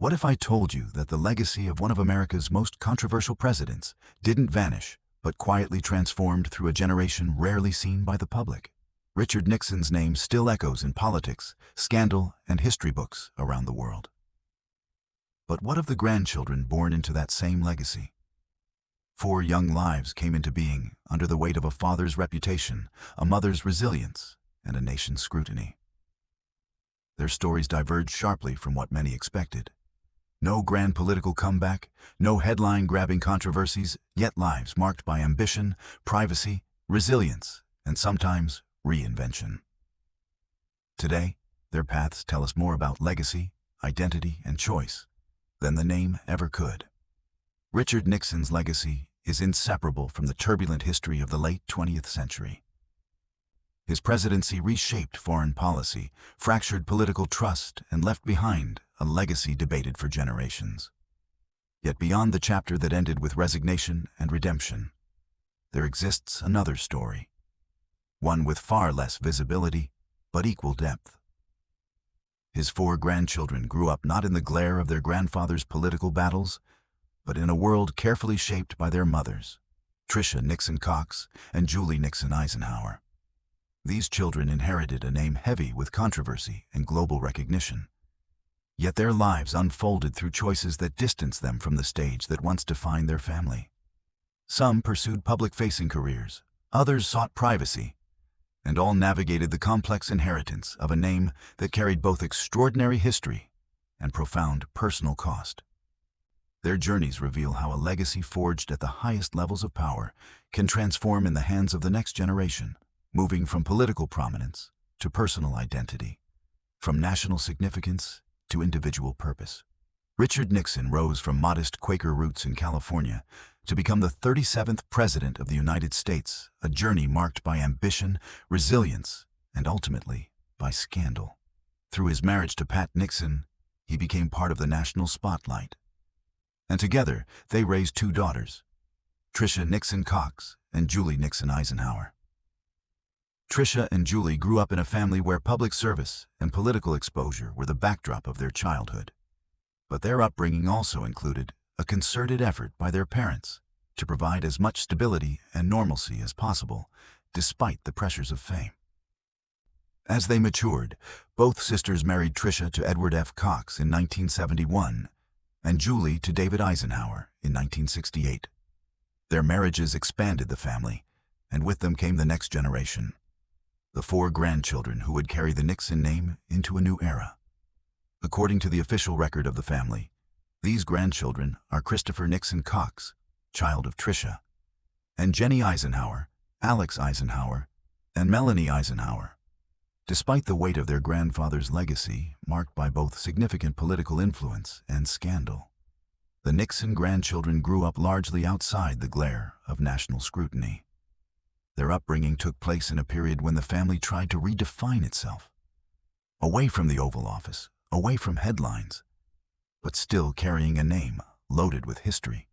What if I told you that the legacy of one of America's most controversial presidents didn't vanish, but quietly transformed through a generation rarely seen by the public? Richard Nixon's name still echoes in politics, scandal, and history books around the world. But what of the grandchildren born into that same legacy? 4 young lives came into being under the weight of a father's reputation, a mother's resilience, and a nation's scrutiny. Their stories diverged sharply from what many expected. No grand political comeback, no headline-grabbing controversies, yet lives marked by ambition, privacy, resilience, and sometimes reinvention. Today, their paths tell us more about legacy, identity, and choice than the name ever could. Richard Nixon's legacy is inseparable from the turbulent history of the late 20th century. His presidency reshaped foreign policy, fractured political trust, and left behind a legacy debated for generations. Yet beyond the chapter that ended with resignation and redemption, there exists another story, one with far less visibility, but equal depth. His 4 grandchildren grew up not in the glare of their grandfather's political battles, but in a world carefully shaped by their mothers, Tricia Nixon Cox and Julie Nixon Eisenhower. These children inherited a name heavy with controversy and global recognition. Yet their lives unfolded through choices that distanced them from the stage that once defined their family. Some pursued public-facing careers, others sought privacy, and all navigated the complex inheritance of a name that carried both extraordinary history and profound personal cost. Their journeys reveal how a legacy forged at the highest levels of power can transform in the hands of the next generation, moving from political prominence to personal identity, from national significance to individual purpose. Richard Nixon rose from modest Quaker roots in California to become the 37th President of the United States, a journey marked by ambition, resilience, and ultimately by scandal. Through his marriage to Pat Nixon, he became part of the national spotlight. And together, they raised 2 daughters, Tricia Nixon Cox and Julie Nixon Eisenhower. Tricia and Julie grew up in a family where public service and political exposure were the backdrop of their childhood. But their upbringing also included a concerted effort by their parents to provide as much stability and normalcy as possible, despite the pressures of fame. As they matured, both sisters married Tricia to Edward F. Cox in 1971 and Julie to David Eisenhower in 1968. Their marriages expanded the family, and with them came the next generation, the 4 grandchildren who would carry the Nixon name into a new era. According to the official record of the family, these grandchildren are Christopher Nixon Cox, child of Tricia, and Jennie Eisenhower, Alex Eisenhower, and Melanie Eisenhower. Despite the weight of their grandfather's legacy, marked by both significant political influence and scandal, the Nixon grandchildren grew up largely outside the glare of national scrutiny. Their upbringing took place in a period when the family tried to redefine itself, away from the Oval Office, away from headlines, but still carrying a name loaded with history.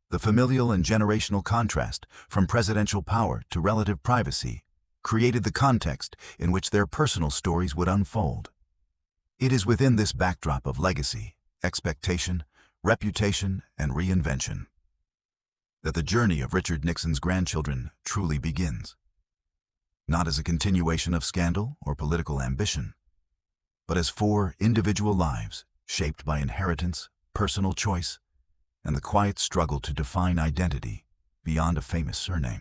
The familial and generational contrast from presidential power to relative privacy created the context in which their personal stories would unfold. It is within this backdrop of legacy, expectation, reputation, and reinvention that the journey of Richard Nixon's grandchildren truly begins. Not as a continuation of scandal or political ambition, but as 4 individual lives shaped by inheritance, personal choice, and the quiet struggle to define identity beyond a famous surname.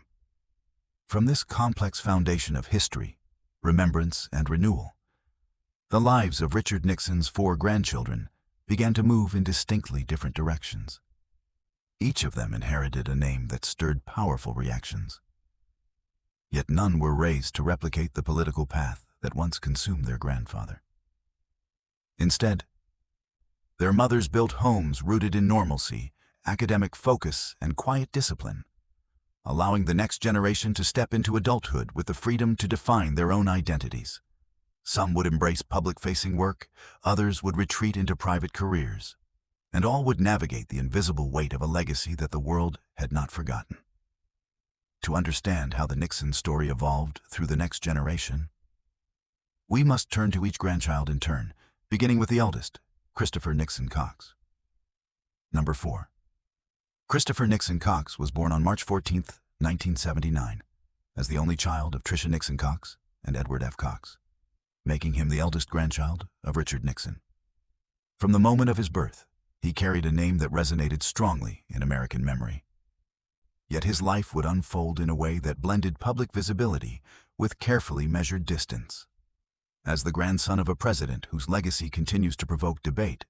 From this complex foundation of history, remembrance, and renewal, the lives of Richard Nixon's 4 grandchildren began to move in distinctly different directions. Each of them inherited a name that stirred powerful reactions. Yet none were raised to replicate the political path that once consumed their grandfather. Instead, their mothers built homes rooted in normalcy, academic focus, and quiet discipline, allowing the next generation to step into adulthood with the freedom to define their own identities. Some would embrace public-facing work, others would retreat into private careers, and all would navigate the invisible weight of a legacy that the world had not forgotten. To understand how the Nixon story evolved through the next generation, we must turn to each grandchild in turn, beginning with the eldest, Christopher Nixon Cox. Number 4. Christopher Nixon Cox was born on March 14, 1979, as the only child of Tricia Nixon Cox and Edward F. Cox, making him the eldest grandchild of Richard Nixon. From the moment of his birth, he carried a name that resonated strongly in American memory. Yet his life would unfold in a way that blended public visibility with carefully measured distance. As the grandson of a president whose legacy continues to provoke debate,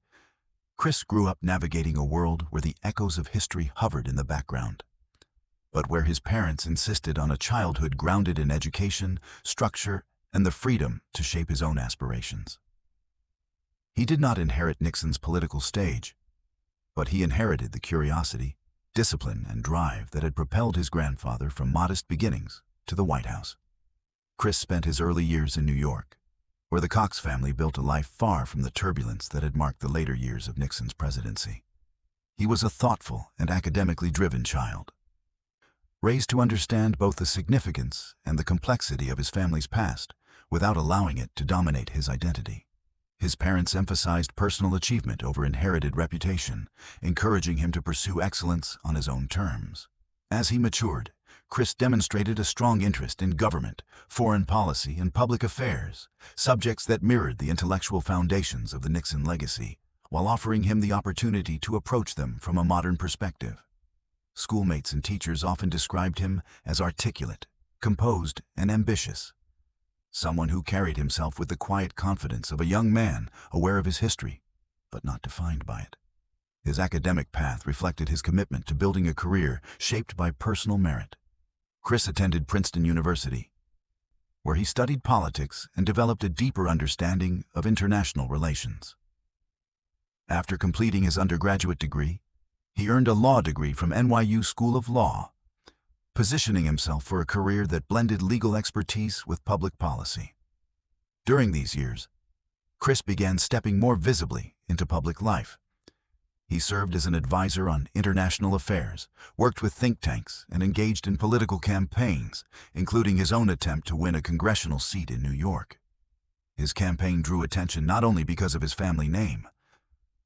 Chris grew up navigating a world where the echoes of history hovered in the background, but where his parents insisted on a childhood grounded in education, structure, and the freedom to shape his own aspirations. He did not inherit Nixon's political stage, but he inherited the curiosity, discipline, and drive that had propelled his grandfather from modest beginnings to the White House. Chris spent his early years in New York, where the Cox family built a life far from the turbulence that had marked the later years of Nixon's presidency. He was a thoughtful and academically driven child, raised to understand both the significance and the complexity of his family's past without allowing it to dominate his identity. His parents emphasized personal achievement over inherited reputation, encouraging him to pursue excellence on his own terms. As he matured, Chris demonstrated a strong interest in government, foreign policy, and public affairs, subjects that mirrored the intellectual foundations of the Nixon legacy, while offering him the opportunity to approach them from a modern perspective. Schoolmates and teachers often described him as articulate, composed, and ambitious, someone who carried himself with the quiet confidence of a young man aware of his history, but not defined by it. His academic path reflected his commitment to building a career shaped by personal merit. Chris attended Princeton University, where he studied politics and developed a deeper understanding of international relations. After completing his undergraduate degree, he earned a law degree from NYU School of Law, positioning himself for a career that blended legal expertise with public policy. During these years, Chris began stepping more visibly into public life. He served as an advisor on international affairs, worked with think tanks, and engaged in political campaigns, including his own attempt to win a congressional seat in New York. His campaign drew attention not only because of his family name,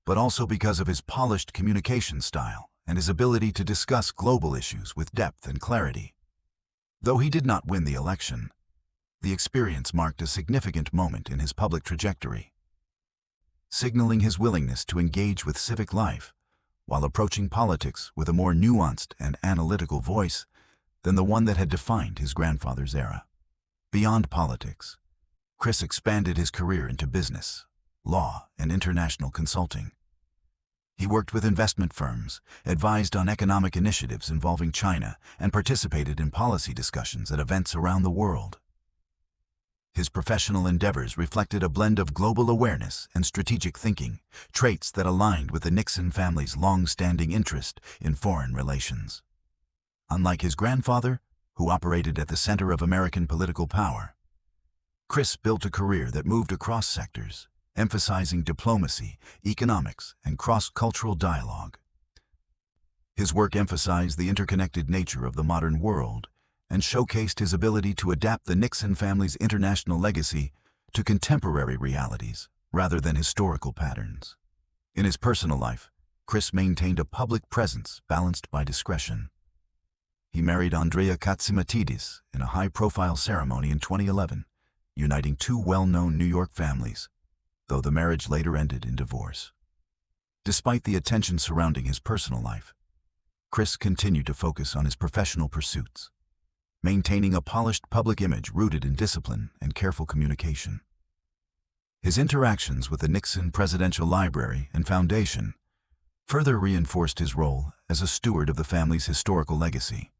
but also because of his polished communication style and his ability to discuss global issues with depth and clarity. Though he did not win the election, the experience marked a significant moment in his public trajectory, signaling his willingness to engage with civic life while approaching politics with a more nuanced and analytical voice than the one that had defined his grandfather's era. Beyond politics, Chris expanded his career into business, law, and international consulting. He worked with investment firms, advised on economic initiatives involving China, and participated in policy discussions at events around the world. His professional endeavors reflected a blend of global awareness and strategic thinking, traits that aligned with the Nixon family's long-standing interest in foreign relations. Unlike his grandfather, who operated at the center of American political power, Chris built a career that moved across sectors, emphasizing diplomacy, economics, and cross-cultural dialogue. His work emphasized the interconnected nature of the modern world and showcased his ability to adapt the Nixon family's international legacy to contemporary realities rather than historical patterns. In his personal life, Chris maintained a public presence balanced by discretion. He married Andrea Katsimatidis in a high-profile ceremony in 2011, uniting two well-known New York families, though the marriage later ended in divorce. Despite the attention surrounding his personal life, Chris continued to focus on his professional pursuits, maintaining a polished public image rooted in discipline and careful communication. His interactions with the Nixon Presidential Library and Foundation further reinforced his role as a steward of the family's historical legacy,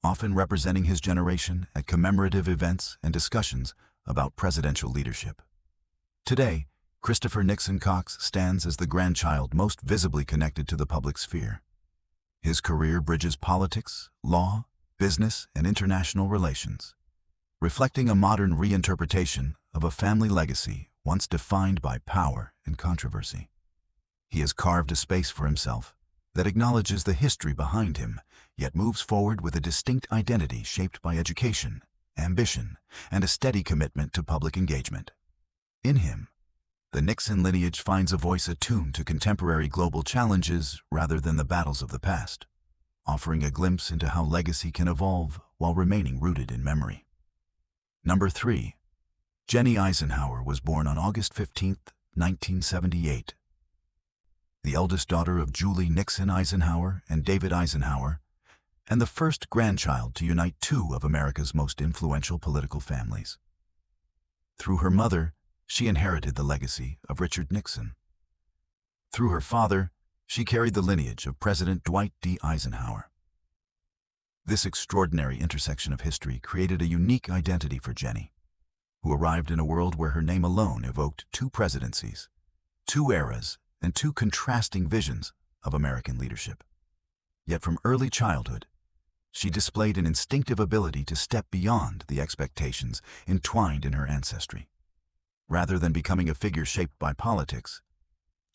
often representing his generation at commemorative events and discussions about presidential leadership. Today, Christopher Nixon Cox stands as the grandchild most visibly connected to the public sphere. His career bridges politics, law, business, and international relations, reflecting a modern reinterpretation of a family legacy once defined by power and controversy. He has carved a space for himself that acknowledges the history behind him, yet moves forward with a distinct identity shaped by education, ambition, and a steady commitment to public engagement. In him, The Nixon lineage finds a voice attuned to contemporary global challenges rather than the battles of the past, offering a glimpse into how legacy can evolve while remaining rooted in memory. Number 3. Jennie Eisenhower was born on August 15, 1978. The eldest daughter of Julie Nixon Eisenhower and David Eisenhower, and the first grandchild to unite two of America's most influential political families. Through her mother, she inherited the legacy of Richard Nixon. Through her father, she carried the lineage of President Dwight D. Eisenhower. This extraordinary intersection of history created a unique identity for Jennie, who arrived in a world where her name alone evoked two presidencies, two eras, and two contrasting visions of American leadership. Yet from early childhood, she displayed an instinctive ability to step beyond the expectations entwined in her ancestry. Rather than becoming a figure shaped by politics,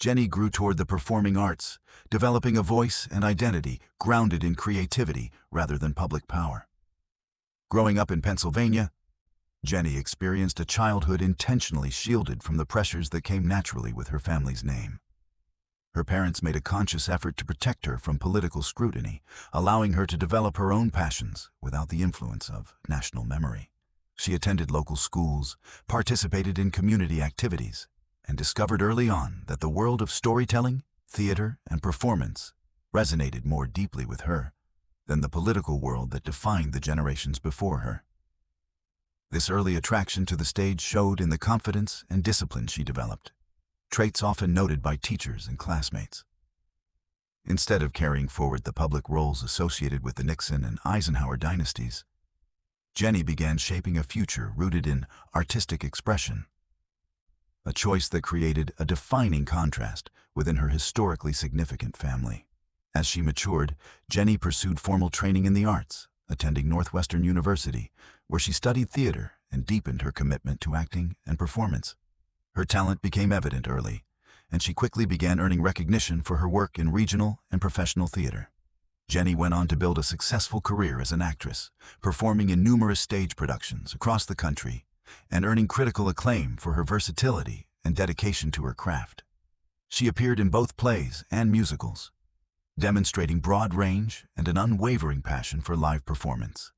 Jennie grew toward the performing arts, developing a voice and identity grounded in creativity rather than public power. Growing up in Pennsylvania, Jennie experienced a childhood intentionally shielded from the pressures that came naturally with her family's name. Her parents made a conscious effort to protect her from political scrutiny, allowing her to develop her own passions without the influence of national memory. She attended local schools, participated in community activities, and discovered early on that the world of storytelling, theater, and performance resonated more deeply with her than the political world that defined the generations before her. This early attraction to the stage showed in the confidence and discipline she developed, traits often noted by teachers and classmates. Instead of carrying forward the public roles associated with the Nixon and Eisenhower dynasties, Jennie began shaping a future rooted in artistic expression, a choice that created a defining contrast within her historically significant family. As she matured, Jennie pursued formal training in the arts, attending Northwestern University, where she studied theater and deepened her commitment to acting and performance. Her talent became evident early, and she quickly began earning recognition for her work in regional and professional theater. Jennie went on to build a successful career as an actress, performing in numerous stage productions across the country and earning critical acclaim for her versatility and dedication to her craft. She appeared in both plays and musicals, demonstrating broad range and an unwavering passion for live performance.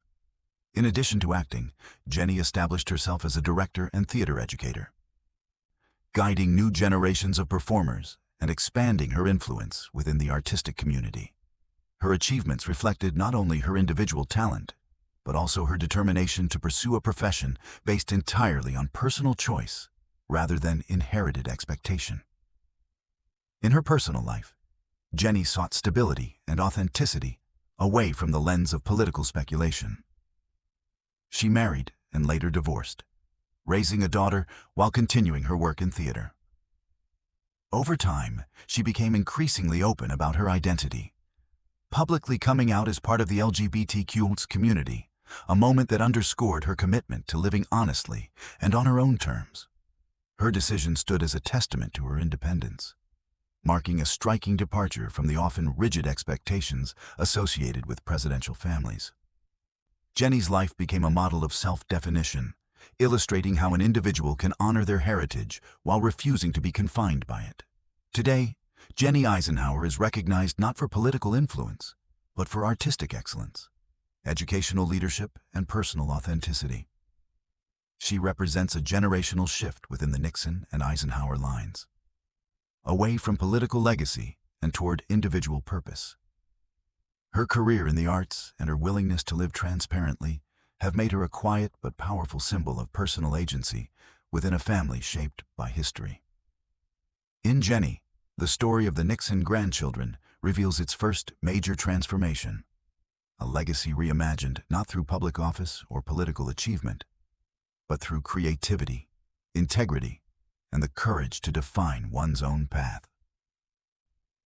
In addition to acting, Jennie established herself as a director and theater educator, guiding new generations of performers and expanding her influence within the artistic community. Her achievements reflected not only her individual talent, but also her determination to pursue a profession based entirely on personal choice rather than inherited expectation. In her personal life, Jennie sought stability and authenticity away from the lens of political speculation. She married and later divorced, raising a daughter while continuing her work in theater. Over time, she became increasingly open about her identity, publicly coming out as part of the LGBTQ community, a moment that underscored her commitment to living honestly and on her own terms. Her decision stood as a testament to her independence, marking a striking departure from the often rigid expectations associated with presidential families. Jennie's life became a model of self-definition, illustrating how an individual can honor their heritage while refusing to be confined by it. Today, Jennie Eisenhower is recognized not for political influence, but for artistic excellence, educational leadership, and personal authenticity. She represents a generational shift within the Nixon and Eisenhower lines, away from political legacy and toward individual purpose. Her career in the arts and her willingness to live transparently have made her a quiet but powerful symbol of personal agency within a family shaped by history. In Jennie, the story of the Nixon grandchildren reveals its first major transformation, a legacy reimagined not through public office or political achievement, but through creativity, integrity, and the courage to define one's own path.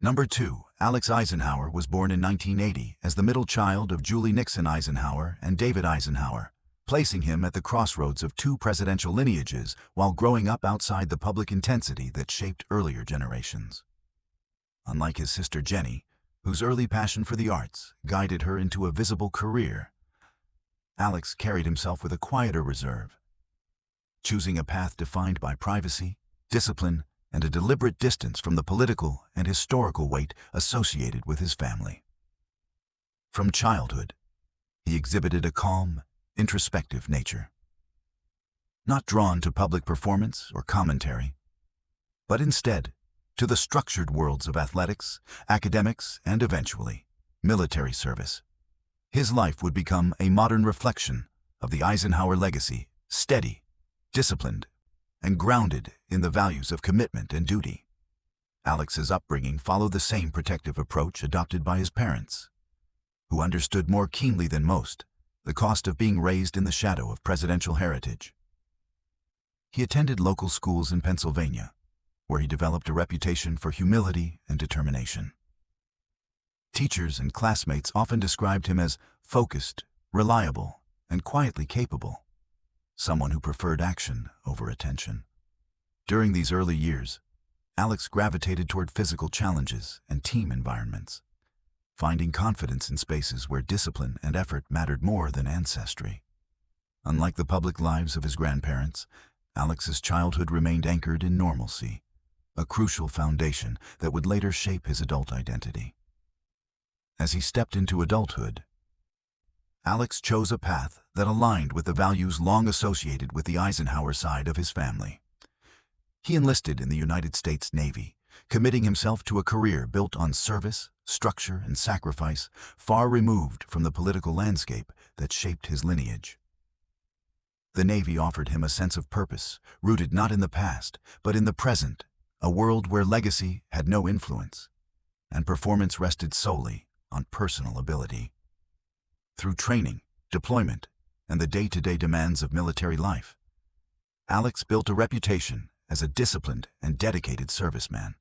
Number 2. Alex Eisenhower was born in 1980 as the middle child of Julie Nixon Eisenhower and David Eisenhower, placing him at the crossroads of two presidential lineages while growing up outside the public intensity that shaped earlier generations. Unlike his sister Jennie, whose early passion for the arts guided her into a visible career, Alex carried himself with a quieter reserve, choosing a path defined by privacy, discipline, and a deliberate distance from the political and historical weight associated with his family. From childhood, he exhibited a calm, introspective nature. Not drawn to public performance or commentary, but instead to the structured worlds of athletics, academics, and eventually, military service. His life would become a modern reflection of the Eisenhower legacy, steady, disciplined, and grounded in the values of commitment and duty. Alex's upbringing followed the same protective approach adopted by his parents, who understood more keenly than most the cost of being raised in the shadow of presidential heritage. He attended local schools in Pennsylvania, where he developed a reputation for humility and determination. Teachers and classmates often described him as focused, reliable, and quietly capable, someone who preferred action over attention. During these early years, Alex gravitated toward physical challenges and team environments, finding confidence in spaces where discipline and effort mattered more than ancestry. Unlike the public lives of his grandparents, Alex's childhood remained anchored in normalcy, a crucial foundation that would later shape his adult identity. As he stepped into adulthood, Alex chose a path that aligned with the values long associated with the Eisenhower side of his family. He enlisted in the United States Navy, committing himself to a career built on service, structure, and sacrifice, far removed from the political landscape that shaped his lineage. The Navy offered him a sense of purpose, rooted not in the past, but in the present, a world where legacy had no influence, and performance rested solely on personal ability. Through training, deployment, and the day-to-day demands of military life, Alex built a reputation as a disciplined and dedicated serviceman.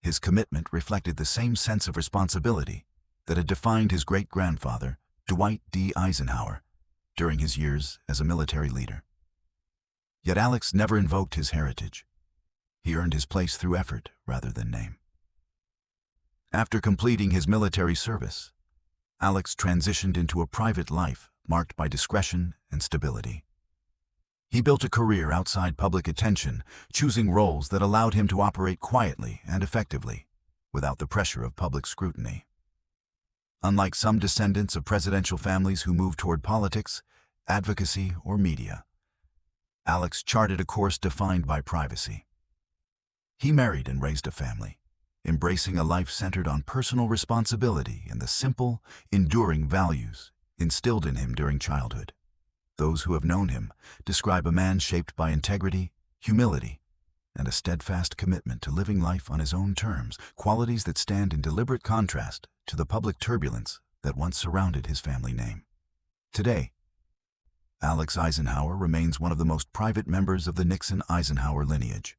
His commitment reflected the same sense of responsibility that had defined his great-grandfather, Dwight D. Eisenhower, during his years as a military leader. Yet Alex never invoked his heritage. He earned his place through effort rather than name. After completing his military service, Alex transitioned into a private life marked by discretion and stability. He built a career outside public attention, choosing roles that allowed him to operate quietly and effectively, without the pressure of public scrutiny. Unlike some descendants of presidential families who moved toward politics, advocacy, or media, Alex charted a course defined by privacy. He married and raised a family, embracing a life centered on personal responsibility and the simple, enduring values instilled in him during childhood. Those who have known him describe a man shaped by integrity, humility, and a steadfast commitment to living life on his own terms, qualities that stand in deliberate contrast to the public turbulence that once surrounded his family name. Today, Alex Eisenhower remains one of the most private members of the Nixon Eisenhower lineage.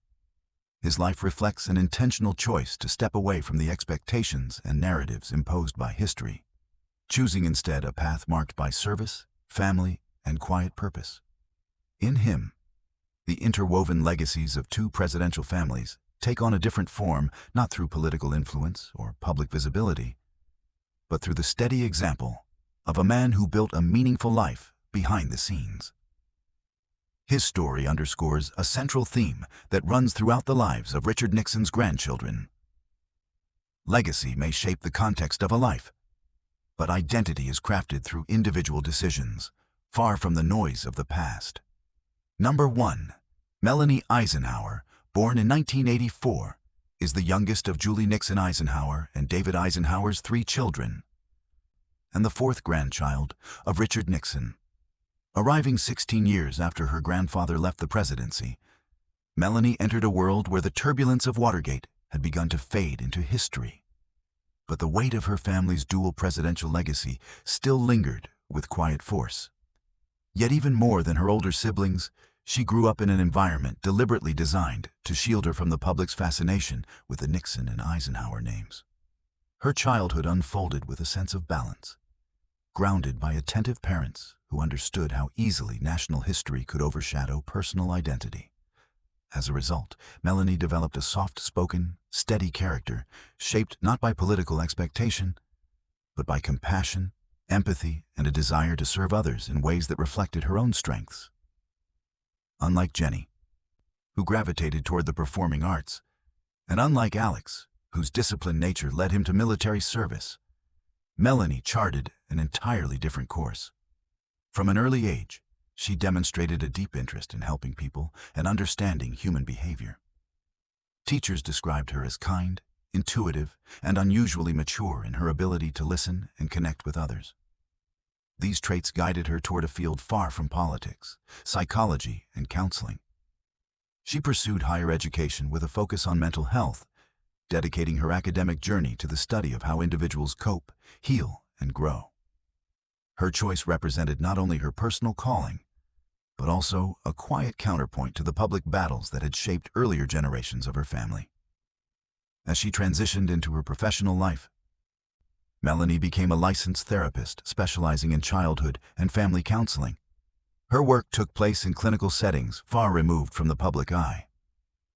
His life reflects an intentional choice to step away from the expectations and narratives imposed by history, choosing instead a path marked by service, family, and quiet purpose. In him, the interwoven legacies of two presidential families take on a different form, not through political influence or public visibility, but through the steady example of a man who built a meaningful life behind the scenes. His story underscores a central theme that runs throughout the lives of Richard Nixon's grandchildren. Legacy may shape the context of a life, but identity is crafted through individual decisions, far from the noise of the past. Number 1. Melanie Eisenhower, born in 1984, is the youngest of Julie Nixon Eisenhower and David Eisenhower's 3 children, and the 4th grandchild of Richard Nixon. Arriving 16 years after her grandfather left the presidency, Melanie entered a world where the turbulence of Watergate had begun to fade into history. But the weight of her family's dual presidential legacy still lingered with quiet force. Yet even more than her older siblings, she grew up in an environment deliberately designed to shield her from the public's fascination with the Nixon and Eisenhower names. Her childhood unfolded with a sense of balance, grounded by attentive parents who understood how easily national history could overshadow personal identity. As a result, Melanie developed a soft-spoken, steady character shaped not by political expectation, but by compassion, empathy, and a desire to serve others in ways that reflected her own strengths. Unlike Jennie, who gravitated toward the performing arts, and unlike Alex, whose disciplined nature led him to military service, Melanie charted an entirely different course. From an early age, she demonstrated a deep interest in helping people and understanding human behavior. Teachers described her as kind, intuitive, and unusually mature in her ability to listen and connect with others. These traits guided her toward a field far from politics, psychology, and counseling. She pursued higher education with a focus on mental health, dedicating her academic journey to the study of how individuals cope, heal, and grow. Her choice represented not only her personal calling, but also a quiet counterpoint to the public battles that had shaped earlier generations of her family. As she transitioned into her professional life, Melanie became a licensed therapist specializing in childhood and family counseling. Her work took place in clinical settings far removed from the public eye,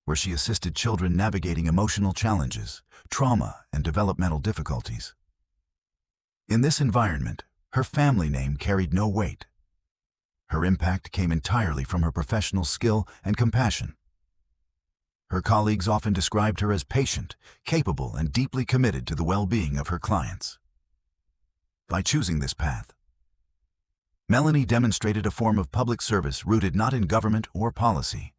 where she assisted children navigating emotional challenges, trauma, and developmental difficulties. In this environment, her family name carried no weight. Her impact came entirely from her professional skill and compassion. Her colleagues often described her as patient, capable, and deeply committed to the well-being of her clients. By choosing this path, Melanie demonstrated a form of public service rooted not in government or policy,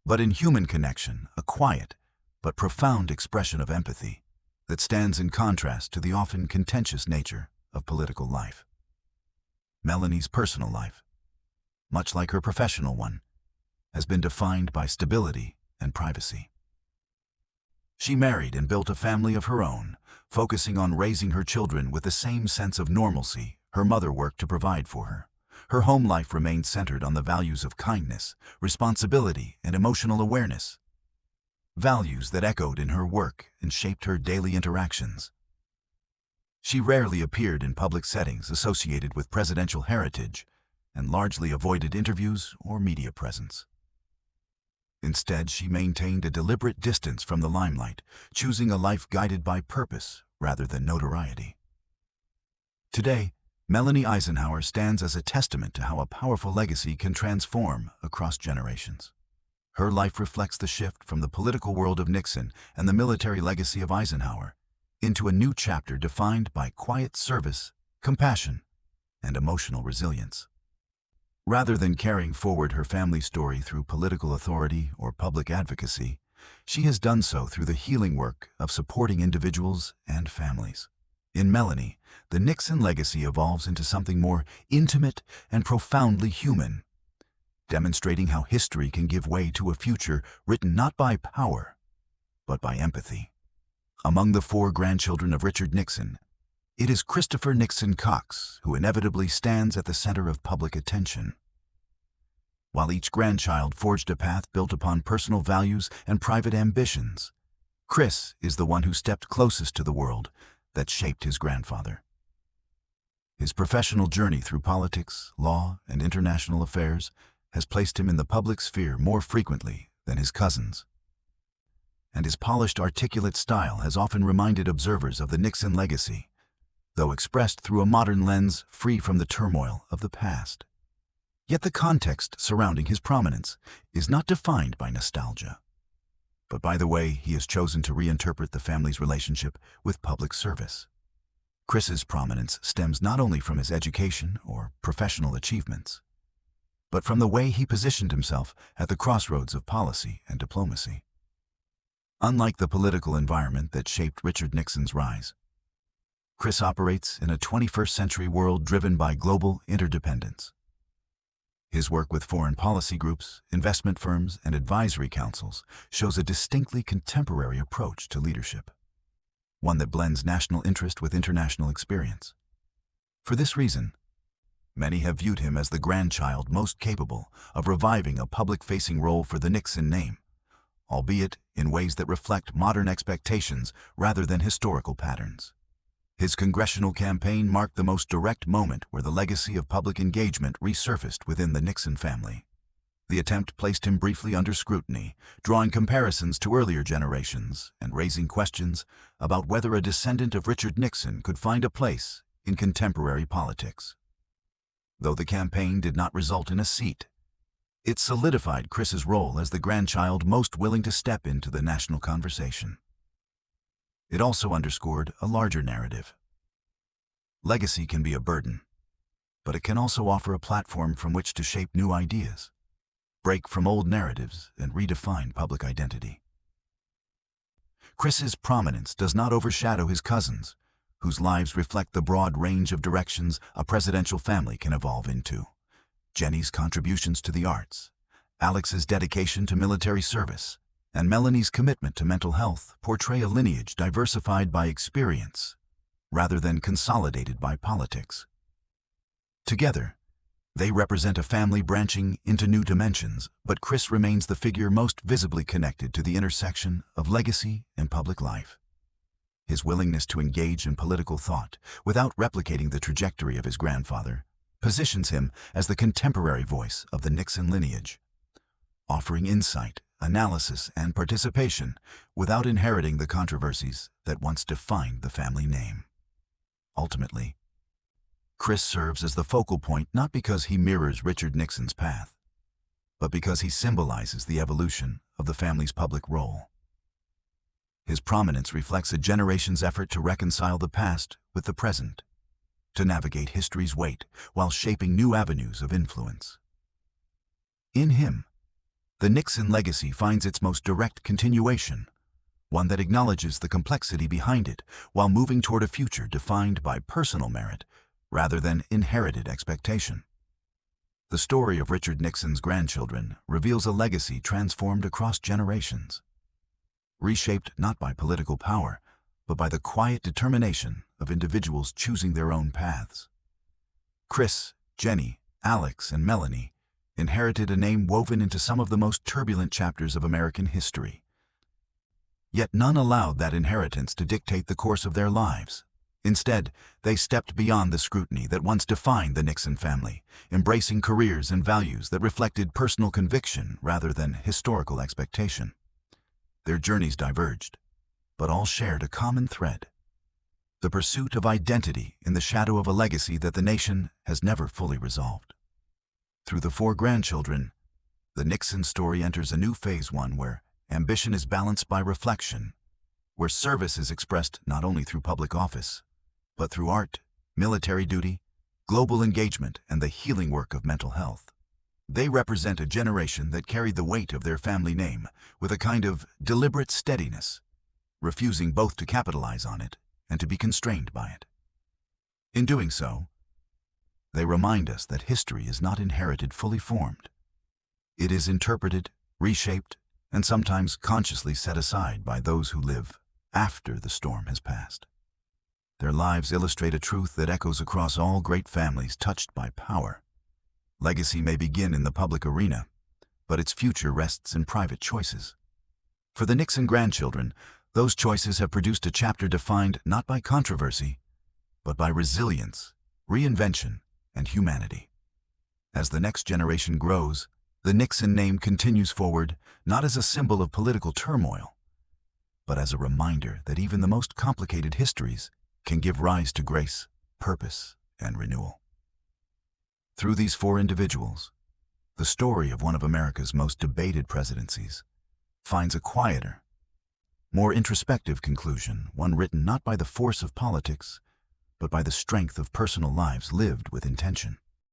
but in human connection, a quiet but profound expression of empathy that stands in contrast to the often contentious nature of political life. Melanie's personal life, much like her professional one, has been defined by stability and privacy. She married and built a family of her own, focusing on raising her children with the same sense of normalcy her mother worked to provide for her. Her home life remained centered on the values of kindness, responsibility, and emotional awareness, values that echoed in her work and shaped her daily interactions. She rarely appeared in public settings associated with presidential heritage and largely avoided interviews or media presence. Instead, she maintained a deliberate distance from the limelight, choosing a life guided by purpose rather than notoriety. Today, Melanie Eisenhower stands as a testament to how a powerful legacy can transform across generations. Her life reflects the shift from the political world of Nixon and the military legacy of Eisenhower into a new chapter defined by quiet service, compassion, and emotional resilience. Rather than carrying forward her family story through political authority or public advocacy, she has done so through the healing work of supporting individuals and families. In Melanie, the Nixon legacy evolves into something more intimate and profoundly human, demonstrating how history can give way to a future written not by power, but by empathy. Among the 4 grandchildren of Richard Nixon, it is Christopher Nixon Cox who inevitably stands at the center of public attention. While each grandchild forged a path built upon personal values and private ambitions, Chris is the one who stepped closest to the world that shaped his grandfather. His professional journey through politics, law, and international affairs has placed him in the public sphere more frequently than his cousins. And his polished, articulate style has often reminded observers of the Nixon legacy, though expressed through a modern lens free from the turmoil of the past. Yet the context surrounding his prominence is not defined by nostalgia, but by the way he has chosen to reinterpret the family's relationship with public service. Chris's prominence stems not only from his education or professional achievements, but from the way he positioned himself at the crossroads of policy and diplomacy. Unlike the political environment that shaped Richard Nixon's rise, Chris operates in a 21st century world driven by global interdependence. His work with foreign policy groups, investment firms, and advisory councils shows a distinctly contemporary approach to leadership, one that blends national interest with international experience. For this reason, many have viewed him as the grandchild most capable of reviving a public-facing role for the Nixon name, albeit in ways that reflect modern expectations rather than historical patterns. His congressional campaign marked the most direct moment where the legacy of public engagement resurfaced within the Nixon family. The attempt placed him briefly under scrutiny, drawing comparisons to earlier generations and raising questions about whether a descendant of Richard Nixon could find a place in contemporary politics. Though the campaign did not result in a seat, It solidified Chris's role as the grandchild most willing to step into the national conversation. It also underscored a larger narrative. Legacy can be a burden, but it can also offer a platform from which to shape new ideas, break from old narratives, and redefine public identity. Chris's prominence does not overshadow his cousins, whose lives reflect the broad range of directions a presidential family can evolve into. Jennie's contributions to the arts, Alex's dedication to military service, and Melanie's commitment to mental health portray a lineage diversified by experience, rather than consolidated by politics. Together, they represent a family branching into new dimensions, but Chris remains the figure most visibly connected to the intersection of legacy and public life. His willingness to engage in political thought without replicating the trajectory of his grandfather positions him as the contemporary voice of the Nixon lineage, offering insight, analysis, and participation without inheriting the controversies that once defined the family name. Ultimately, Chris serves as the focal point not because he mirrors Richard Nixon's path, but because he symbolizes the evolution of the family's public role. His prominence reflects a generation's effort to reconcile the past with the present, to navigate history's weight while shaping new avenues of influence. In him, the Nixon legacy finds its most direct continuation, one that acknowledges the complexity behind it while moving toward a future defined by personal merit rather than inherited expectation. The story of Richard Nixon's grandchildren reveals a legacy transformed across generations, reshaped not by political power, but by the quiet determination of individuals choosing their own paths. Chris, Jennie, Alex, and Melanie inherited a name woven into some of the most turbulent chapters of American history. Yet none allowed that inheritance to dictate the course of their lives. Instead, they stepped beyond the scrutiny that once defined the Nixon family, embracing careers and values that reflected personal conviction rather than historical expectation. Their journeys diverged, but all shared a common thread: the pursuit of identity in the shadow of a legacy that the nation has never fully resolved. Through the four grandchildren, the Nixon story enters a new phase, one where ambition is balanced by reflection, where service is expressed not only through public office, but through art, military duty, global engagement, and the healing work of mental health. They represent a generation that carried the weight of their family name with a kind of deliberate steadiness, refusing both to capitalize on it and to be constrained by it. In doing so, they remind us that history is not inherited fully formed. It is interpreted, reshaped, and sometimes consciously set aside by those who live after the storm has passed. Their lives illustrate a truth that echoes across all great families touched by power. Legacy may begin in the public arena, but its future rests in private choices. For the Nixon grandchildren, those choices have produced a chapter defined not by controversy, but by resilience, reinvention, and humanity. As the next generation grows, the Nixon name continues forward not as a symbol of political turmoil, but as a reminder that even the most complicated histories can give rise to grace, purpose, and renewal. Through these four individuals, the story of one of America's most debated presidencies finds a quieter, more introspective conclusion, one written not by the force of politics, but by the strength of personal lives lived with intention.